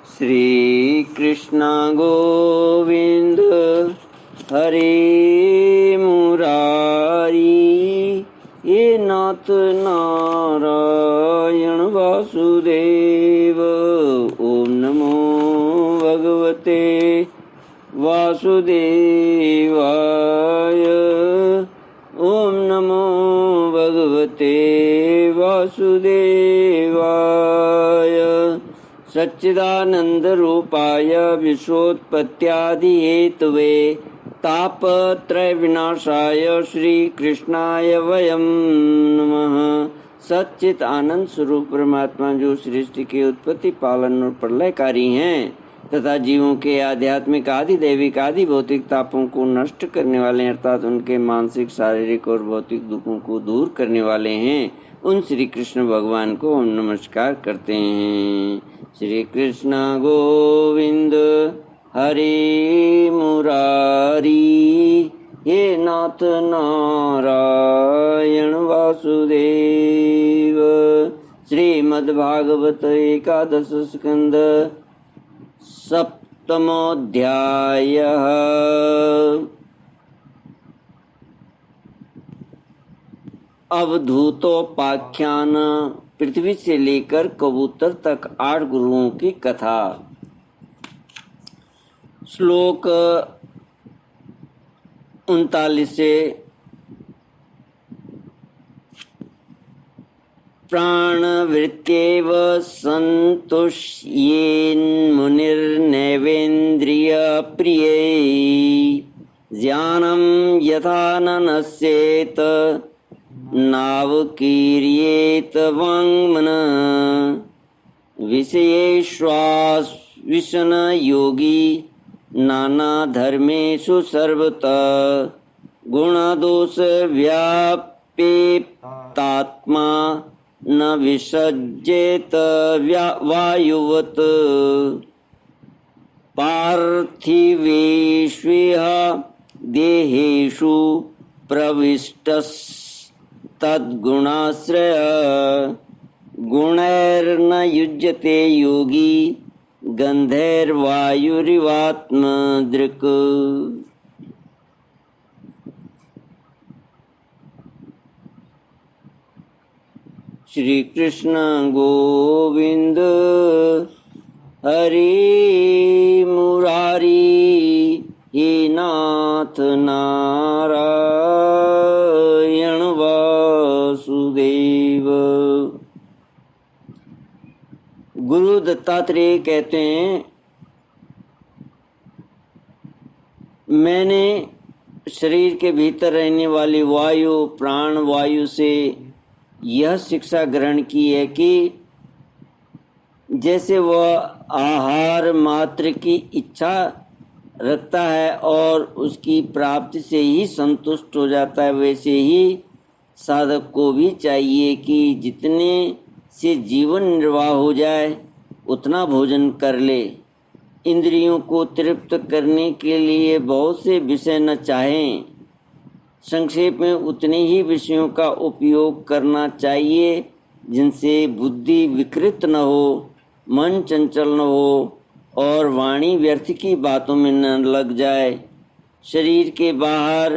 श्री कृष्ण गोविंद हरे मुरारी, ये नाथ नारायण वासुदेव। ओम नमो भगवते वासुदेवाय। ओम नमो भगवते वासुदेवाय। सच्चिदानंद रूपाय विश्वोत्पत्त्यादि हेतवे तापत्रय विनाशाय श्री कृष्णाय वयम नमः। सच्चित आनंद स्वरूप परमात्मा जो सृष्टि के उत्पत्ति पालन और प्रलयकारी हैं तथा जीवों के आध्यात्मिक आदि दैविक आदि भौतिक तापों को नष्ट करने वाले अर्थात उनके मानसिक शारीरिक और भौतिक दुखों को दूर करने वाले हैं, उन श्री कृष्ण भगवान को हम नमस्कार करते हैं। श्री कृष्ण गोविंद हरे मुरारी, हे नाथ नारायण वासुदेव। श्रीमद्भागवत एकादश स्कंद सप्तमोऽध्यायः। अवधूतोपाख्यान, पृथ्वी से लेकर कबूतर तक 8 गुरुओं की कथा। श्लोक 39 से प्राणवृत्त्येव सन्तुष्येन्मुनिर्नैवेन्द्रियप्रियै, ज्ञानं यथा न नश्येत नावकीर्येत वाङ्मनः। विषयेष्वाविशन योगी नानाधर्मेषु सर्वतः, गुणदोष व्यापेतात्मा न विसज्जेत वायुवत्। पार्थिवेष्विह देहेषु प्रविष्टस्तद्गुणाश्रय, गुणैर्न युज्यते योगी गन्धैर्वायुरिवात्मदृक्। श्री कृष्ण गोविंद हरे मुरारी, हे नाथ नारायण वासुदेव। गुरु दत्तात्रेय कहते हैं, मैंने शरीर के भीतर रहने वाली वायु प्राण वायु से यह शिक्षा ग्रहण की है कि जैसे वह आहार मात्र की इच्छा रखता है और उसकी प्राप्ति से ही संतुष्ट हो जाता है, वैसे ही साधक को भी चाहिए कि जितने से जीवन निर्वाह हो जाए उतना भोजन कर ले। इंद्रियों को तृप्त करने के लिए बहुत से विषय न चाहें, संक्षेप में उतने ही विषयों का उपयोग करना चाहिए जिनसे बुद्धि विकृत न हो, मन चंचल न हो और वाणी व्यर्थ की बातों में न लग जाए। शरीर के बाहर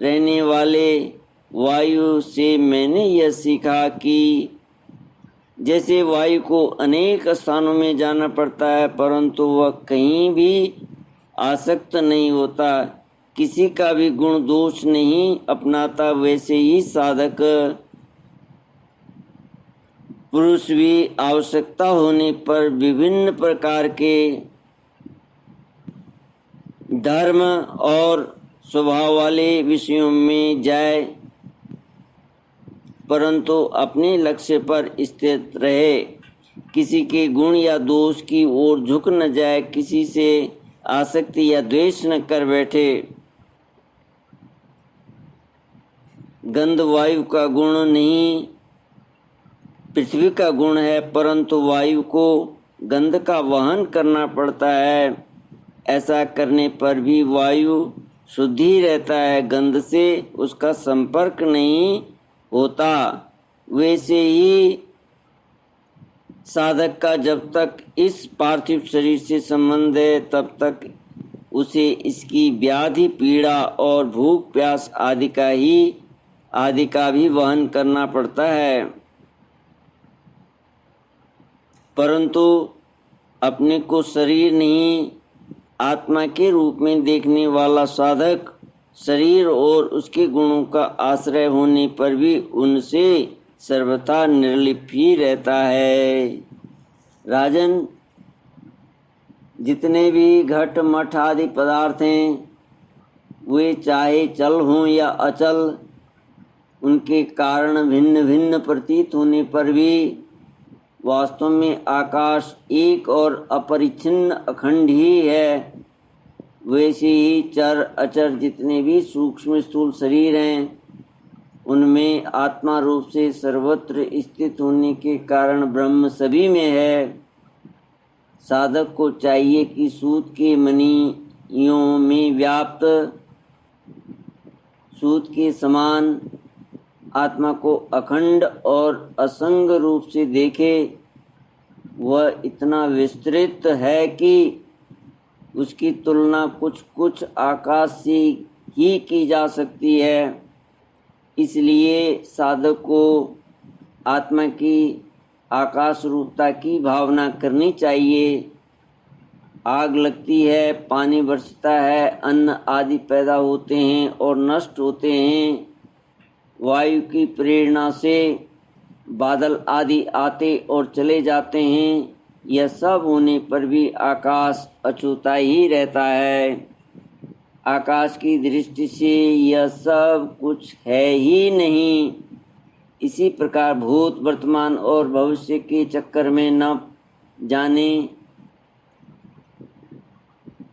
रहने वाले वायु से मैंने यह सीखा कि जैसे वायु को अनेक स्थानों में जाना पड़ता है परंतु वह कहीं भी आसक्त नहीं होता, किसी का भी गुण दोष नहीं अपनाता, वैसे ही साधक पुरुष भी आवश्यकता होने पर विभिन्न प्रकार के धर्म और स्वभाव वाले विषयों में जाए परंतु अपने लक्ष्य पर स्थित रहे, किसी के गुण या दोष की ओर झुक न जाए, किसी से आसक्ति या द्वेष न कर बैठे। गंध वायु का गुण नहीं पृथ्वी का गुण है, परंतु वायु को गंध का वहन करना पड़ता है। ऐसा करने पर भी वायु शुद्ध ही रहता है, गंध से उसका संपर्क नहीं होता। वैसे ही साधक का जब तक इस पार्थिव शरीर से संबंध है तब तक उसे इसकी व्याधि पीड़ा और भूख प्यास आदि का भी वहन करना पड़ता है। परंतु अपने को शरीर नहीं आत्मा के रूप में देखने वाला साधक शरीर और उसके गुणों का आश्रय होने पर भी उनसे सर्वथा निर्लिप्त ही रहता है। राजन, जितने भी घट मठ आदि पदार्थ हैं वे चाहे चल हों या अचल, उनके कारण भिन्न भिन्न प्रतीत होने पर भी वास्तव में आकाश एक और अपरिच्छिन्न अखंड ही है। वैसे ही चर अचर जितने भी सूक्ष्म स्थूल शरीर हैं उनमें आत्मा रूप से सर्वत्र स्थित होने के कारण ब्रह्म सभी में है। साधक को चाहिए कि सूत के मणियों में व्याप्त सूत के समान आत्मा को अखंड और असंग रूप से देखे। वह इतना विस्तृत है कि उसकी तुलना कुछ कुछ आकाश से ही की जा सकती है। इसलिए साधक को आत्मा की आकाश रूपता की भावना करनी चाहिए। आग लगती है, पानी बरसता है, अन्न आदि पैदा होते हैं और नष्ट होते हैं। वायु की प्रेरणा से बादल आदि आते और चले जाते हैं। यह सब होने पर भी आकाश अछूता ही रहता है। आकाश की दृष्टि से यह सब कुछ है ही नहीं। इसी प्रकार भूत वर्तमान और भविष्य के चक्कर में न जाने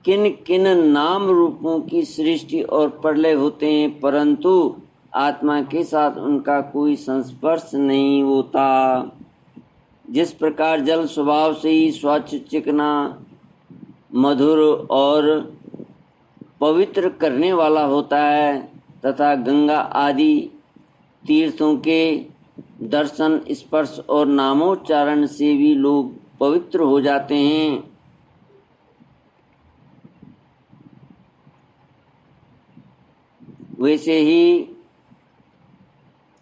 किन किन नाम रूपों की सृष्टि और प्रलय होते हैं, परंतु आत्मा के साथ उनका कोई संस्पर्श नहीं होता। जिस प्रकार जल स्वभाव से ही स्वच्छ, चिकना, मधुर और पवित्र करने वाला होता है तथा गंगा आदि तीर्थों के दर्शन, स्पर्श और नामोच्चारण से भी लोग पवित्र हो जाते हैं, वैसे ही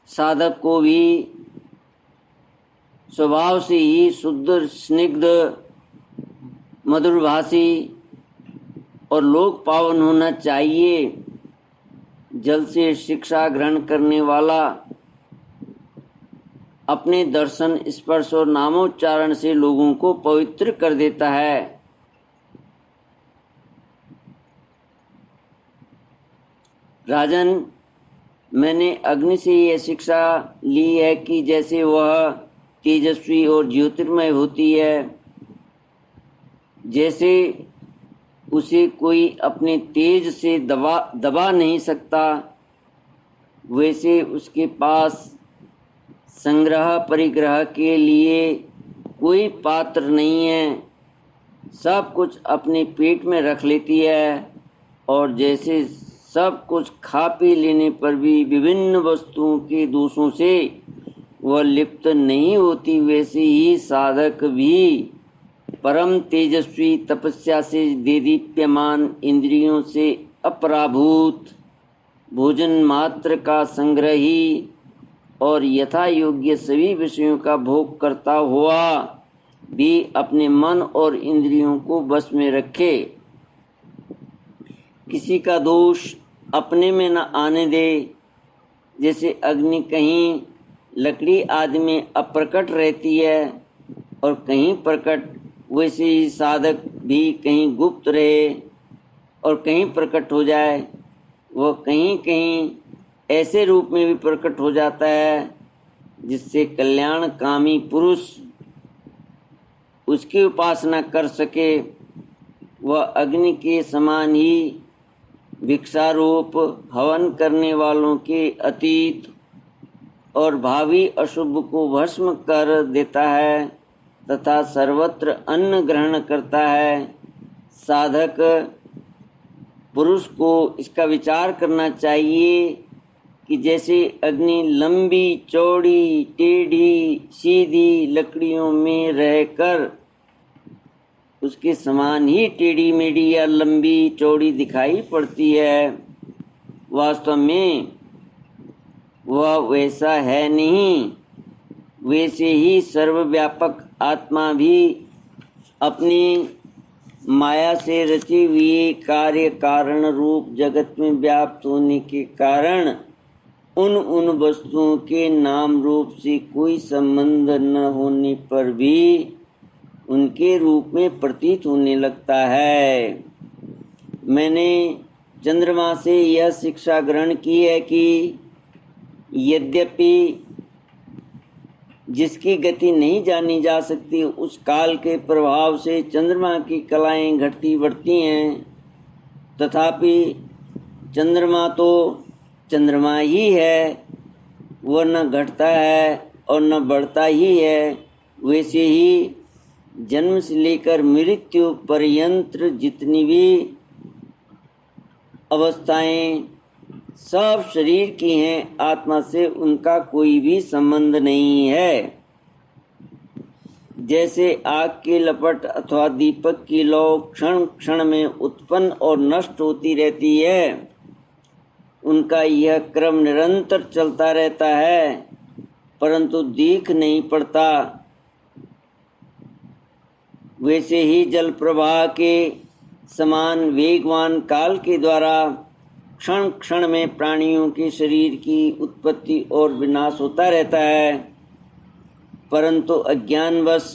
साधक को भी स्वभाव से ही शुद्ध, स्निग्ध, मधुरभाषी और लोक पावन होना चाहिए। जल से शिक्षा ग्रहण करने वाला अपने दर्शन, स्पर्श और नामोच्चारण से लोगों को पवित्र कर देता है। राजन, मैंने अग्नि से यह शिक्षा ली है कि जैसे वह तेजस्वी और ज्योतिर्मय होती है, जैसे उसे कोई अपने तेज से दबा नहीं सकता, वैसे उसके पास संग्रह परिग्रह के लिए कोई पात्र नहीं है। सब कुछ अपने पेट में रख लेती है और जैसे सब कुछ खा पी लेने पर भी विभिन्न वस्तुओं के दोषों से वह लिप्त नहीं होती, वैसे ही साधक भी परम तेजस्वी तपस्या से देदीप्यमान इंद्रियों से अपराभूत भोजन मात्र का संग्रही और यथा योग्य सभी विषयों का भोग करता हुआ भी अपने मन और इंद्रियों को बस में रखे। किसी का दोष अपने में न आने दे। जैसे अग्नि कहीं लकड़ी आदि में अप्रकट रहती है और कहीं प्रकट, वैसे ही साधक भी कहीं गुप्त रहे और कहीं प्रकट हो जाए। वह कहीं कहीं ऐसे रूप में भी प्रकट हो जाता है जिससे कल्याणकामी पुरुष उसकी उपासना कर सके। वह अग्नि के समान ही भिक्षारूप हवन करने वालों के अतीत और भावी अशुभ को भस्म कर देता है तथा सर्वत्र अन्न ग्रहण करता है। साधक पुरुष को इसका विचार करना चाहिए कि जैसे अग्नि लंबी चौड़ी टेढ़ी सीधी लकड़ियों में रहकर उसके समान ही टेढ़ी मेढ़ी या लंबी चौड़ी दिखाई पड़ती है, वास्तव में वह वैसा है नहीं। वैसे ही सर्वव्यापक आत्मा भी अपनी माया से रचे हुए कार्य कारण रूप जगत में व्याप्त होने के कारण उन वस्तुओं के नाम रूप से कोई संबंध न होने पर भी उनके रूप में प्रतीत होने लगता है। मैंने चंद्रमा से यह शिक्षा ग्रहण की है कि यद्यपि जिसकी गति नहीं जानी जा सकती, उस काल के प्रभाव से चंद्रमा की कलाएं घटती बढ़ती हैं, तथापि चंद्रमा तो चंद्रमा ही है, वह न घटता है और न बढ़ता ही है। वैसे ही जन्म से लेकर मृत्यु पर्यंत जितनी भी अवस्थाएं सब शरीर की हैं, आत्मा से उनका कोई भी संबंध नहीं है। जैसे आग की लपट अथवा दीपक की लौ क्षण क्षण में उत्पन्न और नष्ट होती रहती है, उनका यह क्रम निरंतर चलता रहता है, परंतु दिख नहीं पड़ता। वैसे ही जल प्रवाह के समान वेगवान काल के द्वारा क्षण क्षण में प्राणियों के शरीर की उत्पत्ति और विनाश होता रहता है, परंतु अज्ञानवश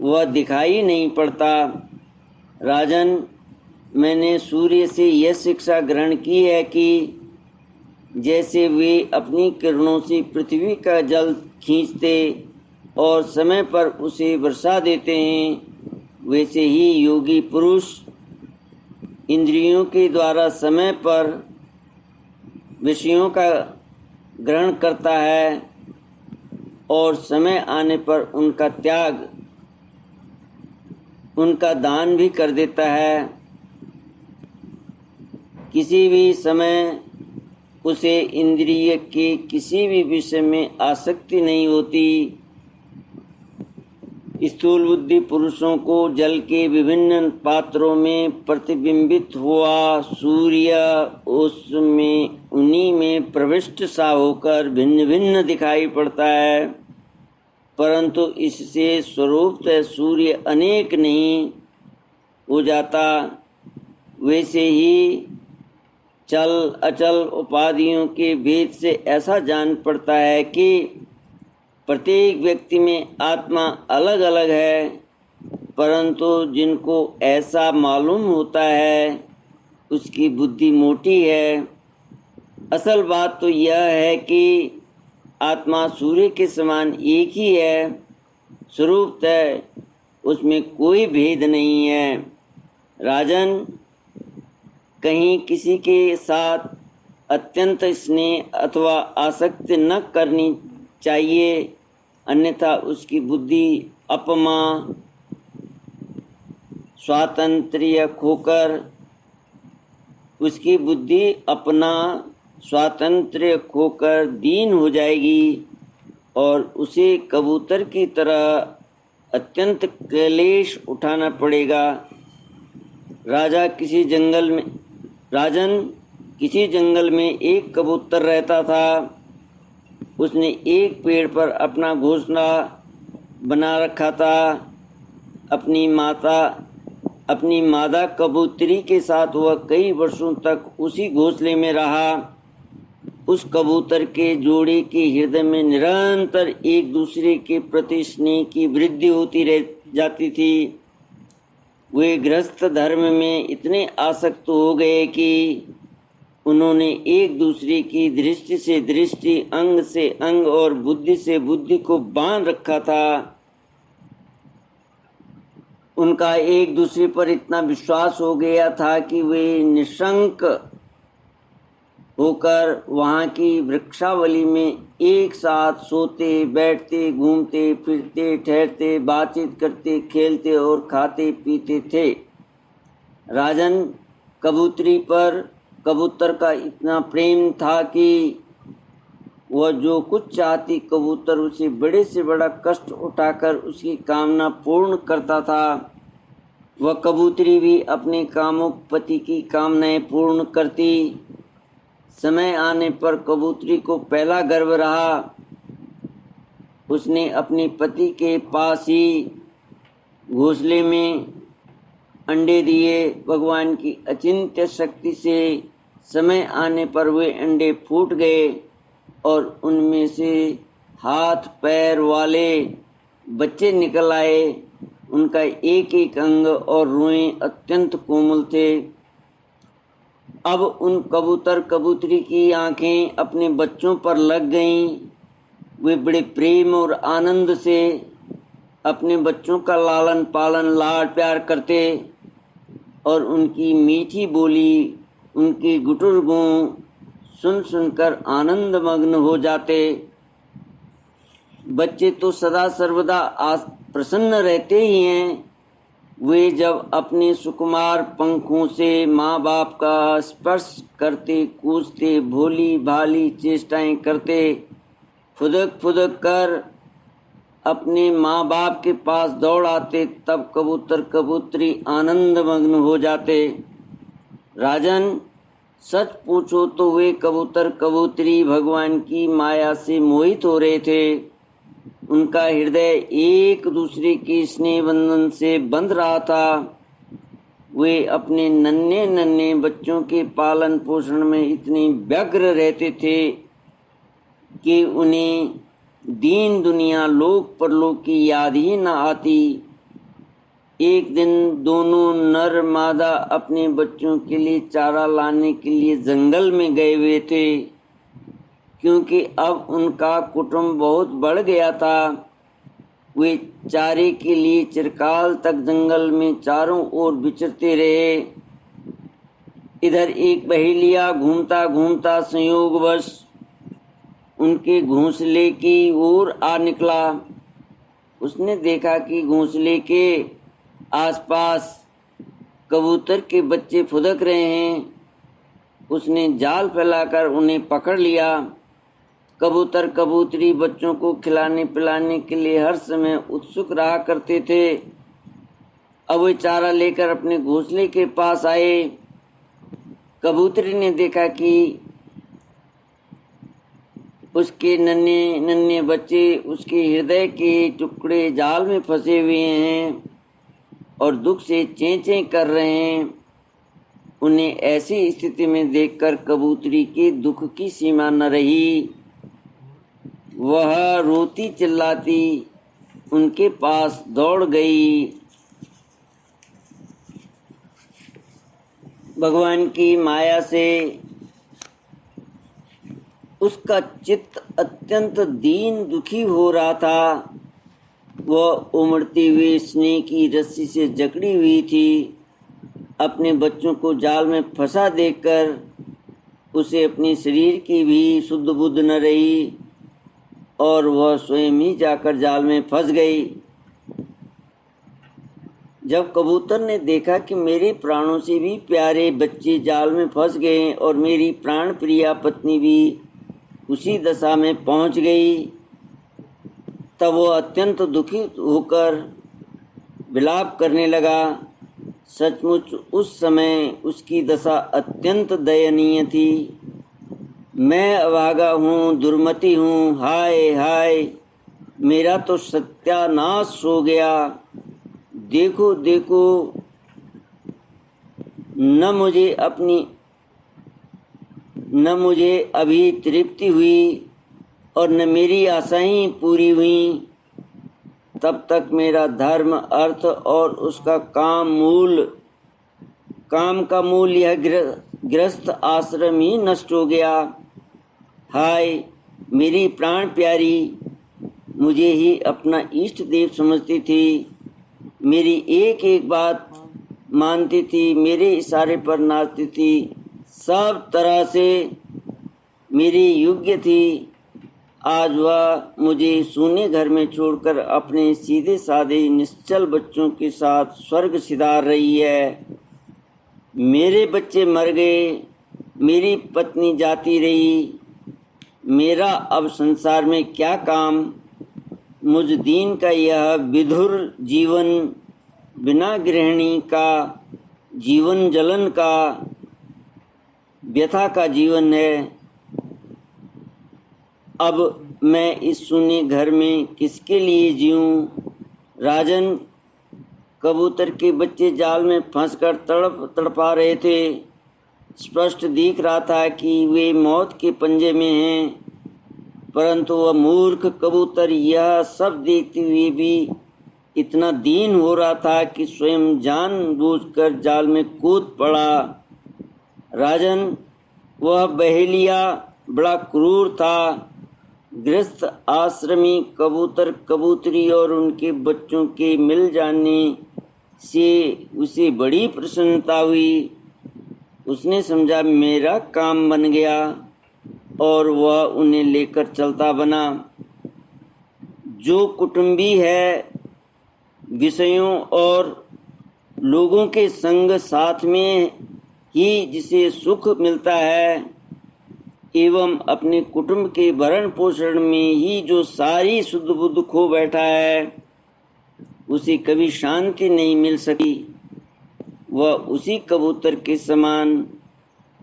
वह दिखाई नहीं पड़ता। राजन, मैंने सूर्य से यह शिक्षा ग्रहण की है कि जैसे वे अपनी किरणों से पृथ्वी का जल खींचते और समय पर उसे वर्षा देते हैं, वैसे ही योगी पुरुष इंद्रियों के द्वारा समय पर विषयों का ग्रहण करता है और समय आने पर उनका त्याग, उनका दान भी कर देता है। किसी भी समय उसे इंद्रिय के किसी भी विषय में आसक्ति नहीं होती। स्थूल बुद्धि पुरुषों को जल के विभिन्न पात्रों में प्रतिबिंबित हुआ सूर्य उसमें उन्हीं में प्रविष्ट सा होकर भिन्न भिन्न दिखाई पड़ता है, परंतु इससे स्वरूपतः सूर्य अनेक नहीं हो जाता। वैसे ही चल अचल उपाधियों के भेद से ऐसा जान पड़ता है कि प्रत्येक व्यक्ति में आत्मा अलग अलग है, परंतु जिनको ऐसा मालूम होता है उसकी बुद्धि मोटी है। असल बात तो यह है कि आत्मा सूर्य के समान एक ही है, स्वरूपतः उसमें कोई भेद नहीं है। राजन, कहीं किसी के साथ अत्यंत स्नेह अथवा आसक्ति न करनी चाहिए, अन्यथा उसकी बुद्धि अपमा स्वातंत्र्य खोकर उसकी बुद्धि अपना स्वातंत्र्य खोकर दीन हो जाएगी और उसे कबूतर की तरह अत्यंत क्लेश उठाना पड़ेगा। राजन, किसी जंगल में एक कबूतर रहता था। उसने एक पेड़ पर अपना घोंसला बना रखा था। अपनी मादा कबूतरी के साथ वह कई वर्षों तक उसी घोंसले में रहा। उस कबूतर के जोड़े के हृदय में निरंतर एक दूसरे के प्रति स्नेह की वृद्धि होती रह जाती थी। वे गृहस्थ धर्म में इतने आसक्त हो गए कि उन्होंने एक दूसरे की दृष्टि से दृष्टि, अंग से अंग और बुद्धि से बुद्धि को बांध रखा था। उनका एक दूसरे पर इतना विश्वास हो गया था कि वे निशंक होकर वहाँ की वृक्षावली में एक साथ सोते, बैठते, घूमते फिरते, ठहरते, बातचीत करते, खेलते और खाते पीते थे। राजन, कबूतरी पर कबूतर का इतना प्रेम था कि वह जो कुछ चाहती कबूतर उसे बड़े से बड़ा कष्ट उठाकर उसकी कामना पूर्ण करता था। वह कबूतरी भी अपने कामुक पति की कामनाएं पूर्ण करती। समय आने पर कबूतरी को पहला गर्व रहा। उसने अपने पति के पास ही घोंसले में अंडे दिए। भगवान की अचिंत्य शक्ति से समय आने पर वे अंडे फूट गए और उनमें से हाथ पैर वाले बच्चे निकल आए। उनका एक एक अंग और रुएं अत्यंत कोमल थे। अब उन कबूतर कबूतरी की आंखें अपने बच्चों पर लग गईं। वे बड़े प्रेम और आनंद से अपने बच्चों का लालन पालन लाड प्यार करते और उनकी मीठी बोली उनके गुटुर गुण सुन सुनकर आनंद मग्न हो जाते। बच्चे तो सदा सर्वदा प्रसन्न रहते ही हैं। वे जब अपने सुकुमार पंखों से माँ बाप का स्पर्श करते कूदते भोली भाली चेष्टाएं करते फुदक फुदक कर अपने माँ बाप के पास दौड़ आते, तब कबूतर कबूतरी आनंद मग्न हो जाते। राजन, सच पूछो तो वे कबूतर कबूतरी भगवान की माया से मोहित हो रहे थे। उनका हृदय एक दूसरे के स्नेह बंधन से बंध रहा था। वे अपने नन्हे नन्हे बच्चों के पालन पोषण में इतने व्यग्र रहते थे कि उन्हें दीन दुनिया लोक परलोक की याद ही न आती। एक दिन दोनों नर मादा अपने बच्चों के लिए चारा लाने के लिए जंगल में गए हुए थे, क्योंकि अब उनका कुटुंब बहुत बढ़ गया था। वे चारे के लिए चिरकाल तक जंगल में चारों ओर विचरते रहे। इधर एक बहेलिया घूमता घूमता संयोगवश उनके घोंसले की ओर आ निकला। उसने देखा कि घोंसले के आसपास कबूतर के बच्चे फुदक रहे हैं। उसने जाल फैलाकर उन्हें पकड़ लिया। कबूतर कबूतरी बच्चों को खिलाने पिलाने के लिए हर समय उत्सुक रहा करते थे। अब वे चारा लेकर अपने घोंसले के पास आए। कबूतरी ने देखा कि उसके नन्हे नन्हे बच्चे उसके हृदय के टुकड़े जाल में फंसे हुए हैं और दुख से चें चें कर रहे हैं। उन्हें ऐसी स्थिति में देखकर कबूतरी के दुख की सीमा न रही। वह रोती चिल्लाती उनके पास दौड़ गई। भगवान की माया से उसका चित्त अत्यंत दीन दुखी हो रहा था। वह उमड़ती हुई स्नेह की रस्सी से जकड़ी हुई थी। अपने बच्चों को जाल में फंसा देखकर उसे अपने शरीर की भी शुद्ध बुद्ध न रही और वह स्वयं ही जाकर जाल में फंस गई। जब कबूतर ने देखा कि मेरे प्राणों से भी प्यारे बच्चे जाल में फंस गए और मेरी प्राण प्रिया पत्नी भी उसी दशा में पहुंच गई, तब वह अत्यंत दुखी होकर विलाप करने लगा। सचमुच उस समय उसकी दशा अत्यंत दयनीय थी। मैं अभागा हूँ, दुर्मति हूँ, हाय हाय, मेरा तो सत्यानाश हो गया। देखो देखो, न मुझे अभी तृप्ति हुई और न मेरी आशाएं पूरी हुई। तब तक मेरा धर्म अर्थ और उसका काम का मूल यह गृहस्थ आश्रम ही नष्ट हो गया। हाय मेरी प्राण प्यारी, मुझे ही अपना इष्ट देव समझती थी। मेरी एक एक बात मानती थी, मेरे इशारे पर नाचती थी, सब तरह से मेरी योग्य थी। आज वह मुझे सूने घर में छोड़कर अपने सीधे साधे निश्चल बच्चों के साथ स्वर्ग सिधार रही है। मेरे बच्चे मर गए, मेरी पत्नी जाती रही, मेरा अब संसार में क्या काम। मुझ दीन का यह विधुर जीवन बिना गृहिणी का जीवन जलन का व्यथा का जीवन है। अब मैं इस शून्य घर में किसके लिए जीऊं। राजन, कबूतर के बच्चे जाल में फंसकर तड़पा रहे थे। स्पष्ट दिख रहा था कि वे मौत के पंजे में हैं, परंतु वह मूर्ख कबूतर यह सब देखते हुए भी इतना दीन हो रहा था कि स्वयं जानबूझकर जाल में कूद पड़ा। राजन, वह बहेलिया बड़ा क्रूर था। गृहस्थ आश्रमी कबूतर कबूतरी और उनके बच्चों के मिल जाने से उसे बड़ी प्रसन्नता हुई। उसने समझा मेरा काम बन गया और वह उन्हें लेकर चलता बना। जो कुटुंबी है, विषयों और लोगों के संग साथ में ही जिसे सुख मिलता है एवं अपने कुटुंब के भरण पोषण में ही जो सारी शुद्ध बुद्ध खो बैठा है, उसे कभी शांति नहीं मिल सकी। वह उसी कबूतर के समान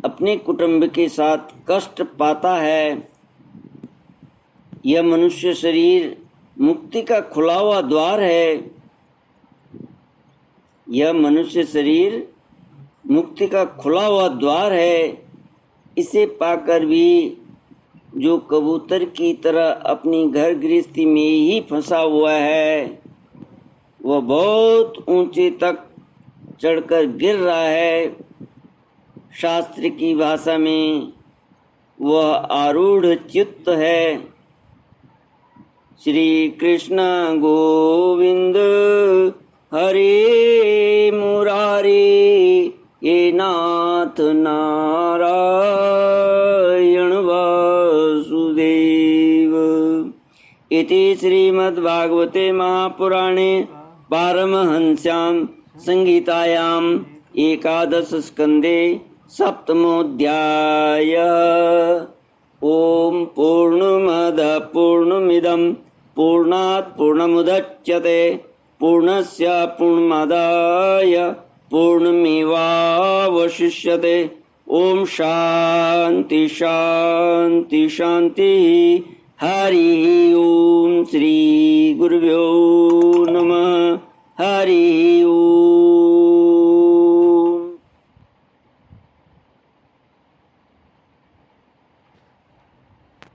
अपने कुटुंब के साथ कष्ट पाता है। यह मनुष्य शरीर मुक्ति का खुला हुआ द्वार है। यह मनुष्य शरीर मुक्ति का खुला हुआ द्वार है। इसे पाकर भी जो कबूतर की तरह अपनी घर गृहस्थी में ही फंसा हुआ है, वह बहुत ऊंचे तक चढ़कर गिर रहा है। शास्त्र की भाषा में वह आरूढ़ चित्त है। श्री कृष्ण गोविंद हरे मुरारी ये नाथ नारायण वासुदेव। इति श्रीमद्भागवते महापुराणे पारमहंस्यां संहितायां एकादश स्कंदे सप्तमोऽध्याय। ओम पूर्णमदः पूर्णमिदं पूर्णात् पूर्णमुदच्यते पूर्णस्य पूर्णमादाय पूर्णमेवावशिष्यते। ओम शांति शांति शांति। हरि ओम। श्री गुरुभ्यो